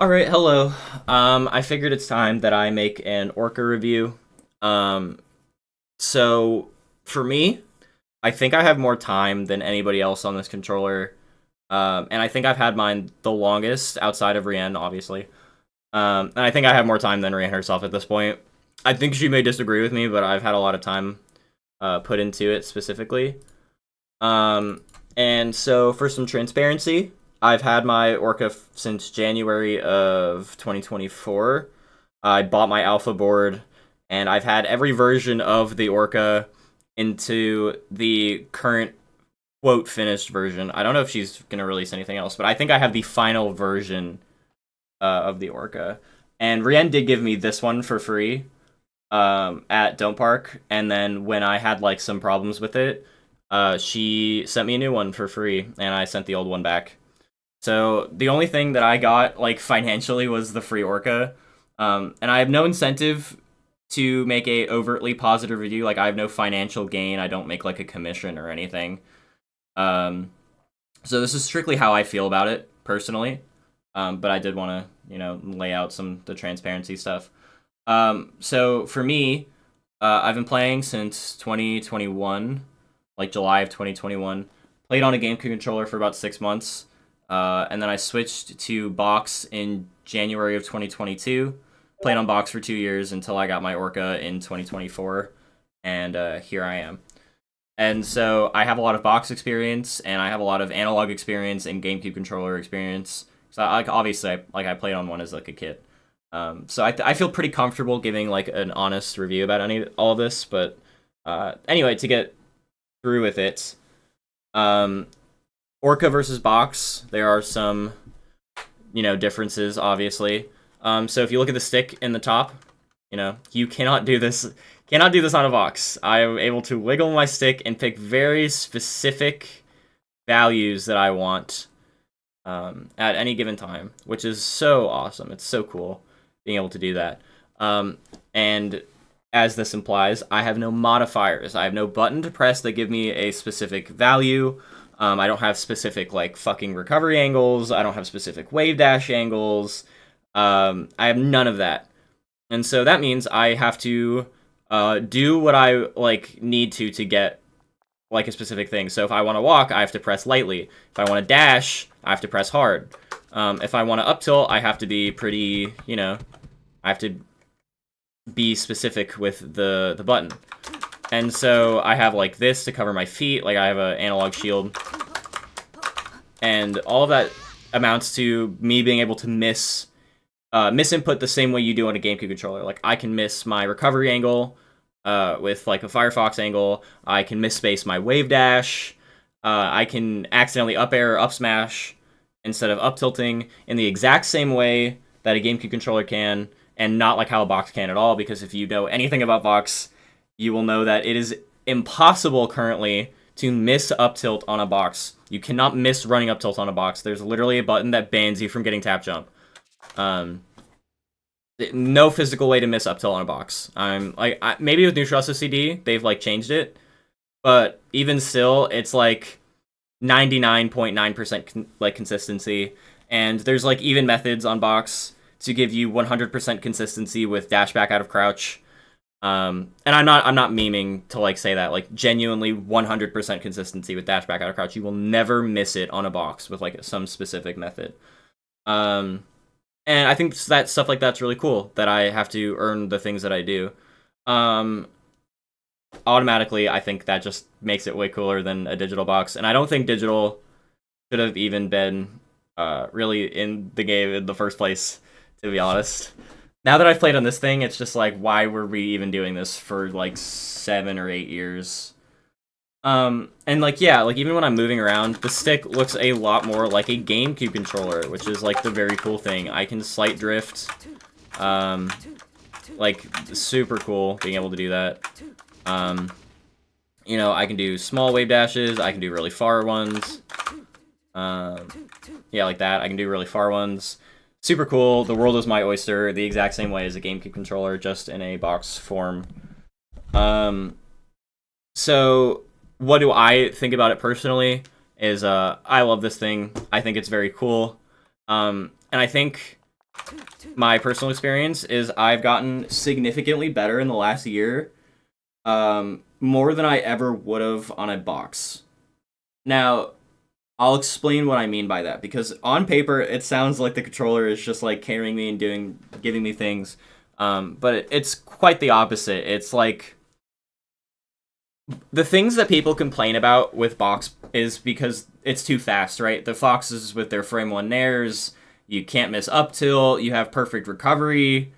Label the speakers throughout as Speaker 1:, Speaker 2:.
Speaker 1: Alright, hello. I figured it's time that I make an Orca review. Um, so, for me, I think I have more time than anybody else on this controller. And I think I've had mine the longest, outside of Rienne, obviously. And I think I have more time than Rienne herself at this point. I think she may disagree with me, but I've had a lot of time put into it specifically. And so, for some transparency, I've had my Orca since January of 2024. I bought my alpha board, and I've had every version of the Orca into the current quote finished version. I don't know if she's gonna release anything else, but I think I have the final version of the Orca. And Rienne did give me this one for free at Don't Park, and then when I had like some problems with it, she sent me a new one for free, and I sent the old one back. So the only thing that I got like financially was the free Orca, and I have no incentive to make a overtly positive review. Like I have no financial gain. I don't make like a commission or anything. Um, so this is strictly how I feel about it personally. But I did want to lay out some the transparency stuff. So for me, I've been playing since 2021, like July of 2021. Played on a GameCube controller for about 6 months. And then I switched to box in January of 2022. Played on box for 2 years until I got my Orca in 2024. And here I am. And so I have a lot of box experience, and I have a lot of analog experience and GameCube controller experience. So obviously, I played on one as like a kid. So I feel pretty comfortable giving like an honest review about all of this. But anyway, to get through with it, Orca versus box, there are some differences, obviously. So if you look at the stick in the top, you cannot do this. Cannot do this on a box. I am able to wiggle my stick and pick very specific values that I want at any given time, which is so awesome. It's so cool being able to do that. And as this implies, I have no modifiers. I have no button to press that give me a specific value. I don't have specific like fucking recovery angles. I don't have specific wave dash angles. I have none of that. And so that means I have to do what I like need to get like a specific thing. So if I want to walk, I have to press lightly. If I want to dash, I have to press hard. If I want to up tilt, I have to be pretty, I have to be specific with the button. And so I have like this to cover my feet, like I have an analog shield. And all of that amounts to me being able to miss input the same way you do on a GameCube controller. Like I can miss my recovery angle with like a Firefox angle. I can misspace my wave dash. I can accidentally up air or up smash instead of up tilting in the exact same way that a GameCube controller can, and not like how a box can at all. Because if you know anything about box, you will know that it is impossible currently to miss up tilt on a box. You cannot miss running up tilt on a box. There's literally a button that bans you from getting tap jump. No physical way to miss up tilt on a box. Maybe with Neutral CD they've like changed it, but even still, it's like 99.9% like consistency. And there's like even methods on box to give you 100% consistency with dash back out of crouch. And I'm not memeing to like say that, like genuinely 100% consistency with dash back out of crouch. You will never miss it on a box with like some specific method. And I think that stuff like that's really cool, that I have to earn the things that I do. Automatically, I think that just makes it way cooler than a digital box. And I don't think digital should have even been really in the game in the first place, to be honest. Now that I've played on this thing, it's just like, why were we even doing this for like 7 or 8 years? And like, yeah, like even when I'm moving around, the stick looks a lot more like a GameCube controller, which is like the very cool thing. I can slight drift, like super cool being able to do that. I can do small wave dashes, I can do really far ones. Yeah, like that. I can do really far ones. Super cool. The world is my oyster, the exact same way as a GameCube controller, just in a box form. So what do I think about it personally is I love this thing. I think it's very cool. And I think my personal experience is I've gotten significantly better in the last year, more than I ever would have on a box. Now, I'll explain what I mean by that, because on paper it sounds like the controller is just like carrying me and giving me things, but it's quite the opposite. It's like the things that people complain about with box is because it's too fast, right? The Foxes with their frame one nairs, you can't miss up tilt, you have perfect recovery,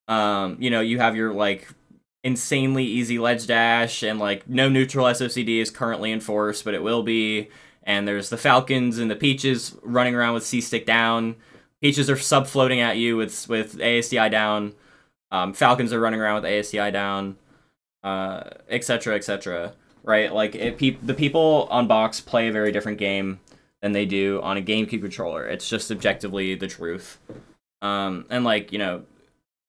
Speaker 1: you have your like insanely easy ledge dash, and like no neutral SOCD is currently enforced, but it will be. And there's the Falcons and the Peaches running around with C-stick down. Peaches are sub-floating at you with ASDI down. Falcons are running around with ASDI down, etc., etc. Right? Like the people on box play a very different game than they do on a GameCube controller. It's just objectively the truth. And like,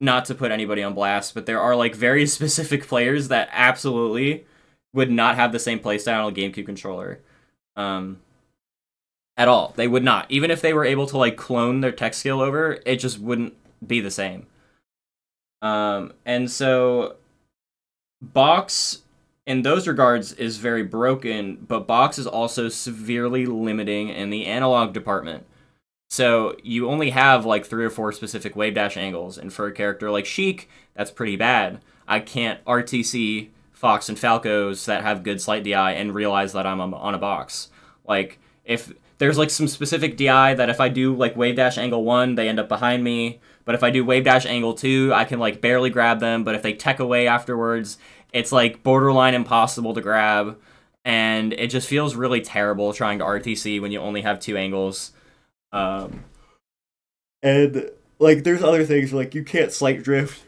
Speaker 1: not to put anybody on blast, but there are like very specific players that absolutely would not have the same playstyle on a GameCube controller. At all. They would not. Even if they were able to like clone their tech skill over, it just wouldn't be the same. And so box in those regards is very broken, but box is also severely limiting in the analog department. So you only have like 3 or 4 specific wave dash angles, and for a character like Sheik, that's pretty bad. I can't RTC Fox and Falcos that have good slight DI and realize that I'm on a box. Like, if there's like some specific DI that if I do like wave dash angle 1, they end up behind me, but if I do wave dash angle 2, I can like barely grab them, but if they tech away afterwards, it's like borderline impossible to grab, and it just feels really terrible trying to RTC when you only have 2 angles. And like there's other things like you can't slight drift.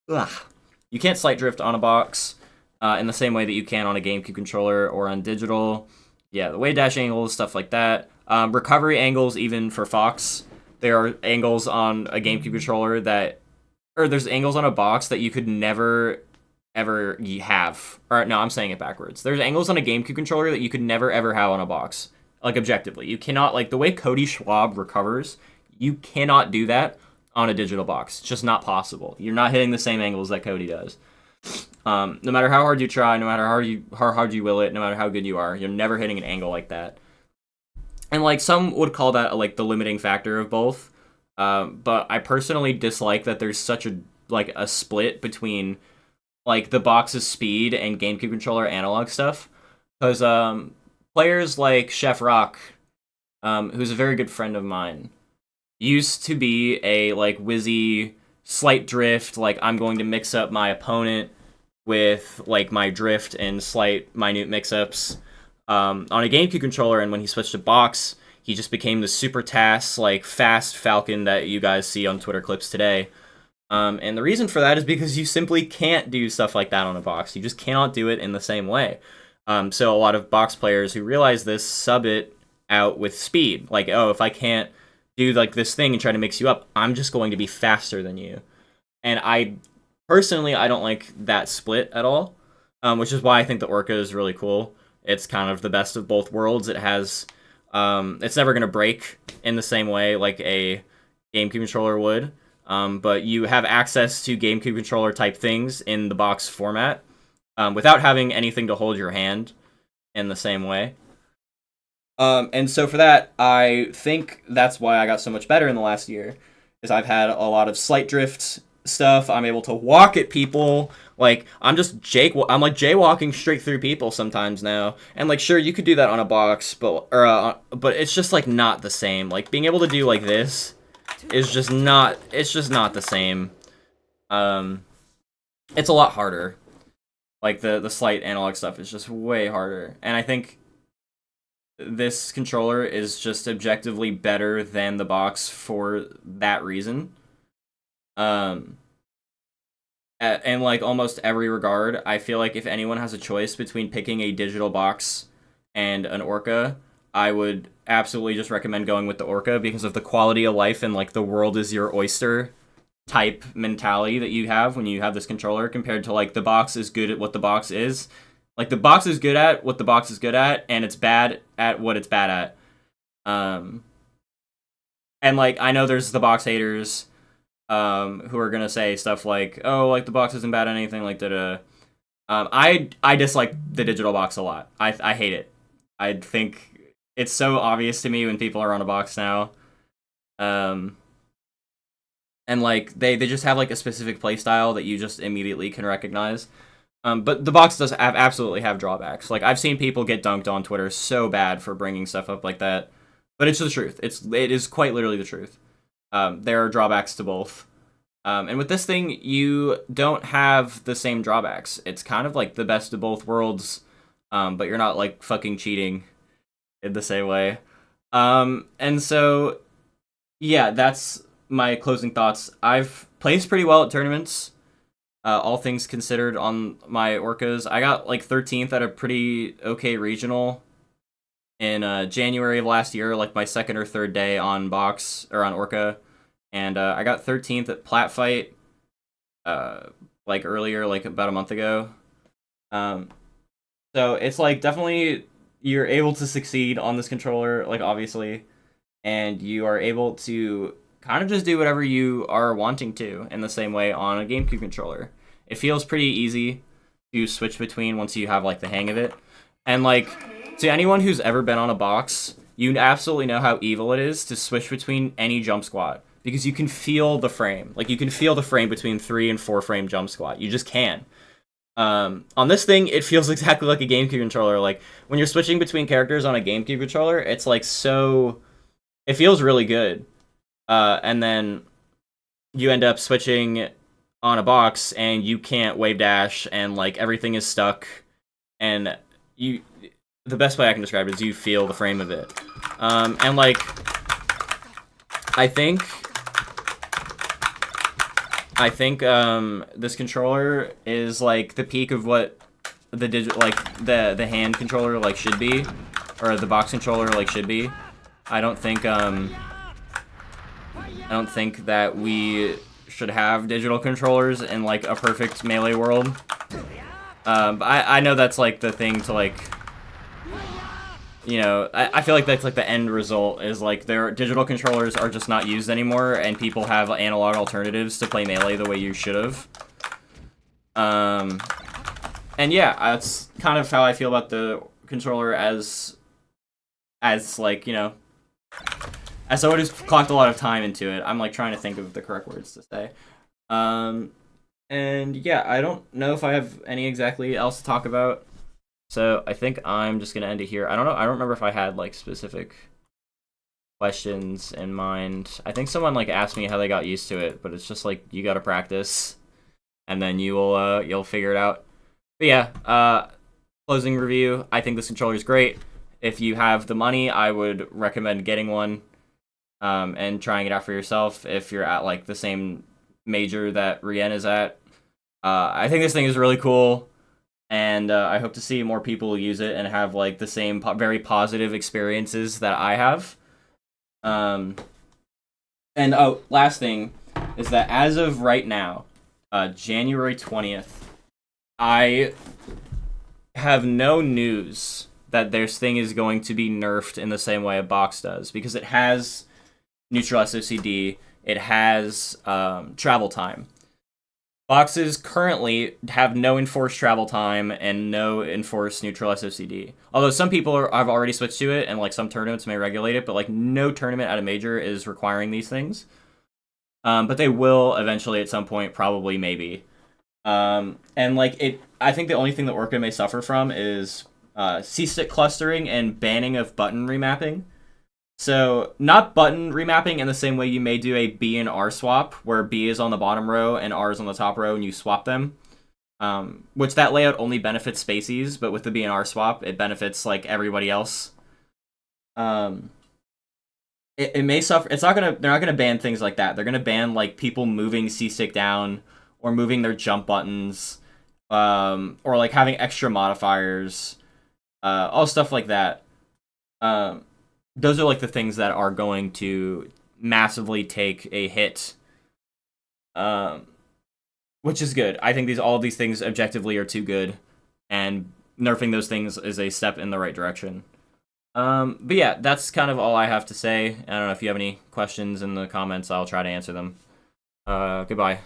Speaker 1: Ugh. You can't slight drift on a box in the same way that you can on a GameCube controller or on digital. Yeah, the wave dash angles, stuff like that. Recovery angles, even for Fox, there are angles on a GameCube controller there's angles on a box that you could never ever have. Or no, I'm saying it backwards. There's angles on a GameCube controller that you could never ever have on a box. Like objectively, you cannot, like the way Cody Schwab recovers, you cannot do that on a digital box. It's just not possible. You're not hitting the same angles that Cody does. No matter how hard you try, no matter how hard you will it, no matter how good you are, you're never hitting an angle like that. And like some would call that like the limiting factor of both. But I personally dislike that there's such a split between like the box's speed and GameCube controller analog stuff. Because players like Chef Rock, who's a very good friend of mine, used to be a like whizzy slight drift, like I'm going to mix up my opponent with like my drift and slight minute mix-ups on a GameCube controller, and when he switched to box, he just became the super TAS, like fast Falcon that you guys see on Twitter clips today. And the reason for that is because you simply can't do stuff like that on a box. You just cannot do it in the same way. So a lot of box players who realize this sub it out with speed. Like, oh, if I can't do like this thing and try to mix you up, I'm just going to be faster than you. And I don't like that split at all, which is why I think the Orca is really cool. It's kind of the best of both worlds. It has, it's never going to break in the same way like a GameCube controller would, but you have access to GameCube controller type things in the box format without having anything to hold your hand in the same way. And so for that, I think that's why I got so much better in the last year, is I've had a lot of slight drift stuff. I'm able to walk at people. Like, I'm like jaywalking straight through people sometimes now. And like, sure, you could do that on a box, but it's just like not the same. Like being able to do like this is just not, it's just not the same. It's a lot harder. Like the slight analog stuff is just way harder. And I think this controller is just objectively better than the box for that reason. In like almost every regard, I feel like if anyone has a choice between picking a digital box and an Orca, I would absolutely just recommend going with the Orca because of the quality of life and like the world is your oyster type mentality that you have when you have this controller, compared to like the box is good at what the box is. Like the box is good at what the box is good at, and it's bad at what it's bad at. And like I know there's the box haters who are gonna say stuff like, "Oh, like the box isn't bad at anything," like da. I dislike the digital box a lot. I hate it. I think it's so obvious to me when people are on a box now. Um, and like they just have like a specific play style that you just immediately can recognize. But the box does absolutely have drawbacks. Like I've seen people get dunked on Twitter so bad for bringing stuff up like that, but it's the truth. It is quite literally the truth. There are drawbacks to both. And with this thing, you don't have the same drawbacks. It's kind of like the best of both worlds, but you're not like fucking cheating in the same way. And so, yeah, that's my closing thoughts. I've placed pretty well at tournaments, all things considered, on my Orcas. I got like 13th at a pretty okay regional in January of last year, like my second or third day on box or on Orca. And I got 13th at Plat Fight, like earlier, like about a month ago. So it's like definitely you're able to succeed on this controller, like obviously, and you are able to kind of just do whatever you are wanting to in the same way on a GameCube controller. It feels pretty easy to switch between once you have like the hang of it. And like to anyone who's ever been on a box, you absolutely know how evil it is to switch between any jump squat. Because you can feel the frame. Like, you can feel the frame between 3 and 4 frame jump squat. You just can. On this thing, it feels exactly like a GameCube controller. Like, when you're switching between characters on a GameCube controller, it's, like, so... It feels really good. And then you end up switching on a box, and you can't wave dash, and, like, everything is stuck. And you... The best way I can describe it is you feel the frame of it. And, like... I think this controller is like the peak of what the the hand controller like should be, or the box controller like should be. I don't think that we should have digital controllers in like a perfect Melee world. But I know that's like the thing to like, you know, I feel like that's like the end result is like their digital controllers are just not used anymore, and people have analog alternatives to play Melee the way you should have. And yeah, that's kind of how I feel about the controller as like, you know, as someone who's clocked a lot of time into it. I'm like trying to think of the correct words to say. And yeah, I don't know if I have any exactly else to talk about. So I think I'm just gonna end it here. I don't know. I don't remember if I had like specific questions in mind. I think someone like asked me how they got used to it, but it's just like you gotta practice, and then you'll figure it out. But yeah, closing review. I think this controller is great. If you have the money, I would recommend getting one, and trying it out for yourself. If you're at like the same major that Rien is at, I think this thing is really cool. And I hope to see more people use it and have like the same very positive experiences that I have. And oh, last thing is that as of right now, January 20th, I have no news that this thing is going to be nerfed in the same way a box does, because it has neutral SOCD, it has travel time. Boxes currently have no enforced travel time and no enforced neutral SOCD. Although some people have already switched to it, and like some tournaments may regulate it, but like no tournament at a major is requiring these things. But they will eventually at some point, probably, maybe. And like I think the only thing that Orca may suffer from is C-stick clustering and banning of button remapping. So, not button remapping in the same way you may do a B and R swap, where B is on the bottom row and R is on the top row, and you swap them. Which that layout only benefits Spaceys, but with the B and R swap, it benefits, like, everybody else. It may suffer... They're not gonna ban things like that. They're gonna ban, like, people moving C-stick down, or moving their jump buttons, or, like, having extra modifiers, all stuff like that. Those are like the things that are going to massively take a hit, which is good. I think all of these things objectively are too good, and nerfing those things is a step in the right direction. But yeah, that's kind of all I have to say. I don't know if you have any questions in the comments. I'll try to answer them. Goodbye.